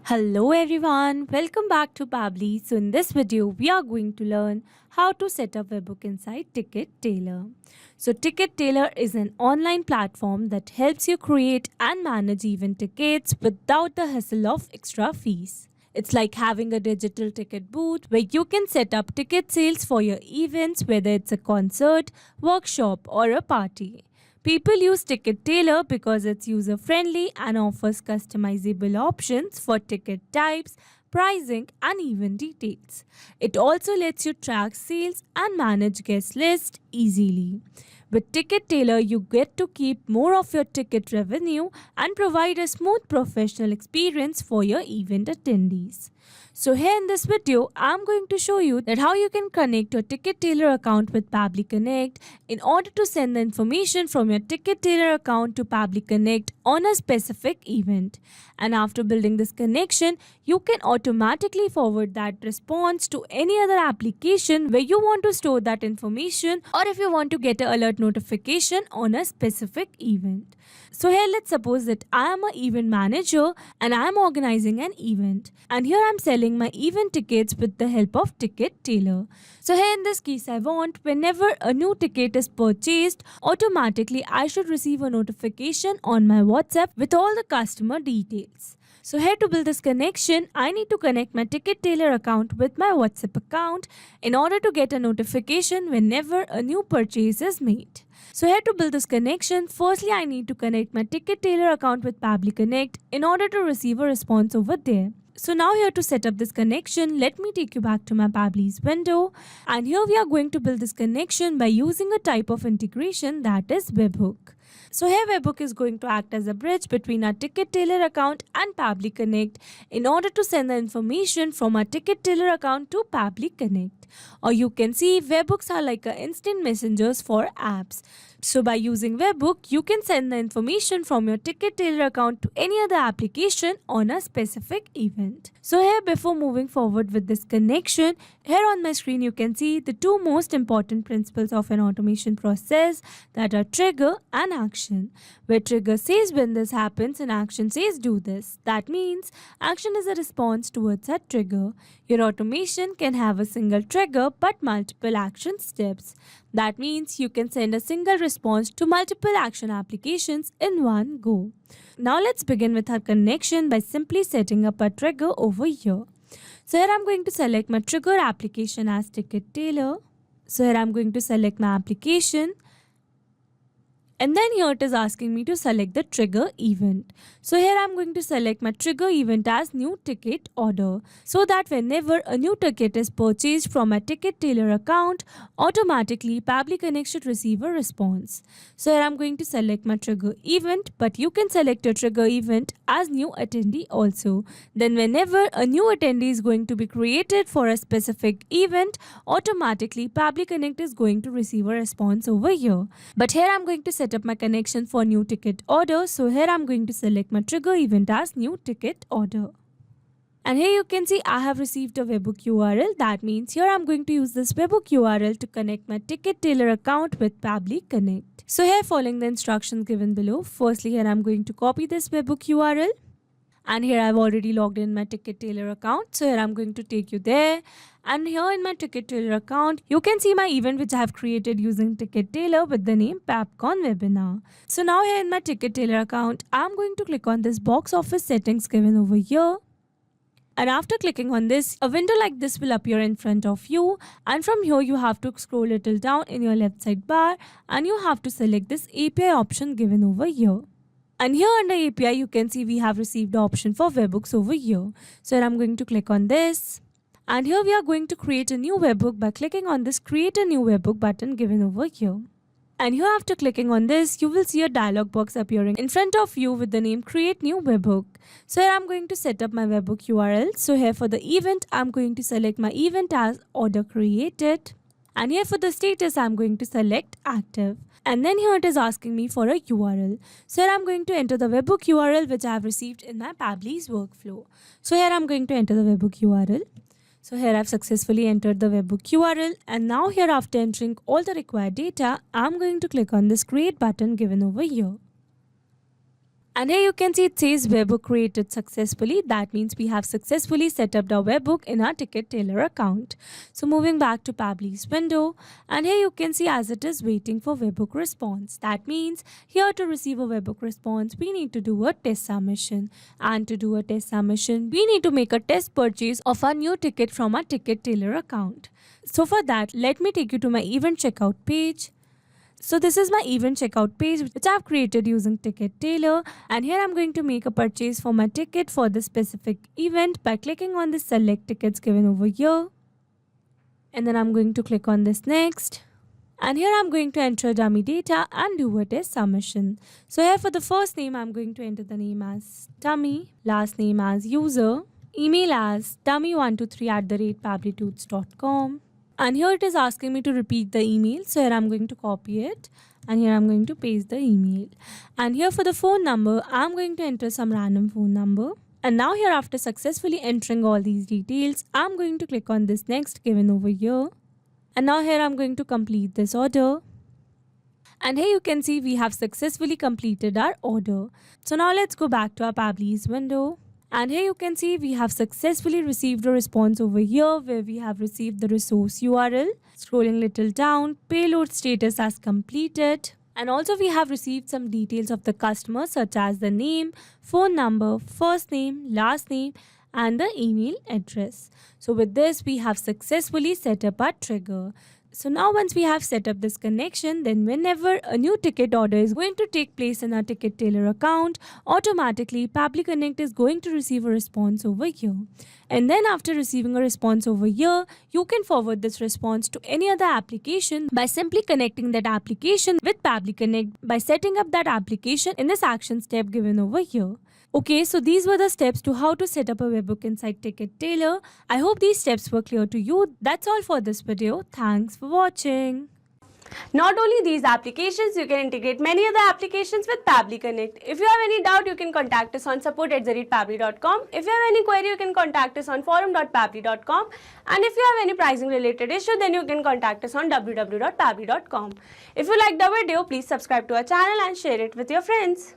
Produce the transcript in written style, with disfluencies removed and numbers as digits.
Hello everyone, welcome back to Pabli. So in this video, we are going to learn how to set up webhook inside Ticket Tailor. So Ticket Tailor is an online platform that helps you create and manage event tickets without the hassle of extra fees. It's like having a digital ticket booth where you can set up ticket sales for your events, whether it's a concert, workshop, or a party. People use Ticket Tailor because it's user friendly and offers customizable options for ticket types, pricing, and event details. It also lets you track sales and manage guest lists easily. With Ticket Tailor, you get to keep more of your ticket revenue and provide a smooth professional experience for your event attendees. So here in this video, I'm going to show you that how you can connect your Ticket Tailor account with Pabbly Connect in order to send the information from your Ticket Tailor account to Pabbly Connect on a specific event. And after building this connection, you can automatically forward that response to any other application where you want to store that information, or if you want to get an alert notification on a specific event. So here let's suppose that I am an event manager and I am organizing an event, and here I'm selling my event tickets with the help of Ticket Tailor. So here in this case, I want whenever a new ticket is purchased, automatically I should receive a notification on my WhatsApp with all the customer details. So here to build this connection, I need to connect my Ticket Tailor account with my WhatsApp account in order to get a notification whenever a new purchase is made. So here to build this connection, firstly I need to connect my Ticket Tailor account with Pabbly Connect in order to receive a response over there. So now here to set up this connection, let me take you back to my Pabbly's window, and here we are going to build this connection by using a type of integration that is webhook. So here webhook is going to act as a bridge between our Ticket Tailor account and Pabbly Connect in order to send the information from our Ticket Tailor account to Pabbly Connect. Or you can see webhooks are like a instant messengers for apps. So by using webhook, you can send the information from your Ticket Tailor account to any other application on a specific event. So here before moving forward with this connection, here on my screen you can see the two most important principles of an automation process, that are trigger and action. Where trigger says when this happens and action says do this. That means action is a response towards a trigger. Your automation can have a single trigger but multiple action steps. That means you can send a single response to multiple action applications in one go. Now let's begin with our connection by simply setting up a trigger over here. So here I'm going to select my trigger application as Ticket Tailor. So here I'm going to select my application. And then here it is asking me to select the trigger event. So here I'm going to select my trigger event as new ticket order, so that whenever a new ticket is purchased from my Ticket Tailor account, automatically Pabbly Connect should receive a response. So here I'm going to select my trigger event, but you can select your trigger event as new attendee also. Then whenever a new attendee is going to be created for a specific event, automatically Pabbly Connect is going to receive a response over here. But here I'm going to set up my connection for new ticket order. So here I'm going to select my trigger event as new ticket order. And here you can see I have received a webhook URL. That means here I'm going to use this webhook URL to connect my Ticket Tailor account with Pabbly Connect. So here following the instructions given below, firstly here I'm going to copy this webhook URL. And here I've already logged in my Ticket Tailor account. So here I'm going to take you there. And here in my Ticket Tailor account, you can see my event which I have created using Ticket Tailor with the name PabCon Webinar. So now here in my Ticket Tailor account, I'm going to click on this box office settings given over here. And after clicking on this, a window like this will appear in front of you. And from here, you have to scroll a little down in your left side bar and you have to select this API option given over here. And here under API, you can see we have received the option for webhooks over here. So I'm going to click on this. And here we are going to create a new webhook by clicking on this create a new webhook button given over here. And here after clicking on this, you will see a dialog box appearing in front of you with the name create new webhook. So here I'm going to set up my webhook URL. So here for the event, I'm going to select my event as order created. And here for the status, I'm going to select active. And then here it is asking me for a URL. So here I'm going to enter the webhook URL which I have received in my Pabbly's workflow. So here I'm going to enter the webhook URL. So here I've successfully entered the webhook URL, and now here after entering all the required data, I'm going to click on this create button given over here. And here you can see it says webhook created successfully. That means we have successfully set up the webhook in our Ticket Tailor account. So moving back to Pabbly's window, and here you can see as it is waiting for webhook response. That means here to receive a webhook response, we need to do a test submission. And to do a test submission, we need to make a test purchase of our new ticket from our Ticket Tailor account. So for that, let me take you to my event checkout page. So this is my event checkout page which I've created using Ticket Tailor, and here I'm going to make a purchase for my ticket for this specific event by clicking on the select tickets given over here, and then I'm going to click on this next, and here I'm going to enter dummy data and do a test submission. So here for the first name I'm going to enter the name as dummy, last name as user, email as dummy123@pabblytuts.com. And here it is asking me to repeat the email. So here I'm going to copy it and here I'm going to paste the email. And here for the phone number, I'm going to enter some random phone number. And now here after successfully entering all these details, I'm going to click on this next given over here. And now here I'm going to complete this order. And here you can see we have successfully completed our order. So now let's go back to our Pabbly's window. And here you can see we have successfully received a response over here where we have received the resource URL. Scrolling little down, payload status as completed. And also we have received some details of the customer such as the name, phone number, first name, last name, and the email address. So with this, we have successfully set up our trigger. So now once we have set up this connection, then whenever a new ticket order is going to take place in our Ticket Tailor account, automatically Pabbly Connect is going to receive a response over here. And then after receiving a response over here, you can forward this response to any other application by simply connecting that application with Pabbly Connect by setting up that application in this actions tab given over here. Okay, so these were the steps to how to set up a webhook inside Ticket Tailor. I hope these steps were clear to you. That's all for this video. Thanks for watching. Not only these applications, you can integrate many other applications with Pabbly Connect. If you have any doubt, you can contact us on support@pabbly.com. If you have any query, you can contact us on forum.pabbly.com. And if you have any pricing related issue, then you can contact us on www.pabbly.com. If you liked the video, please subscribe to our channel and share it with your friends.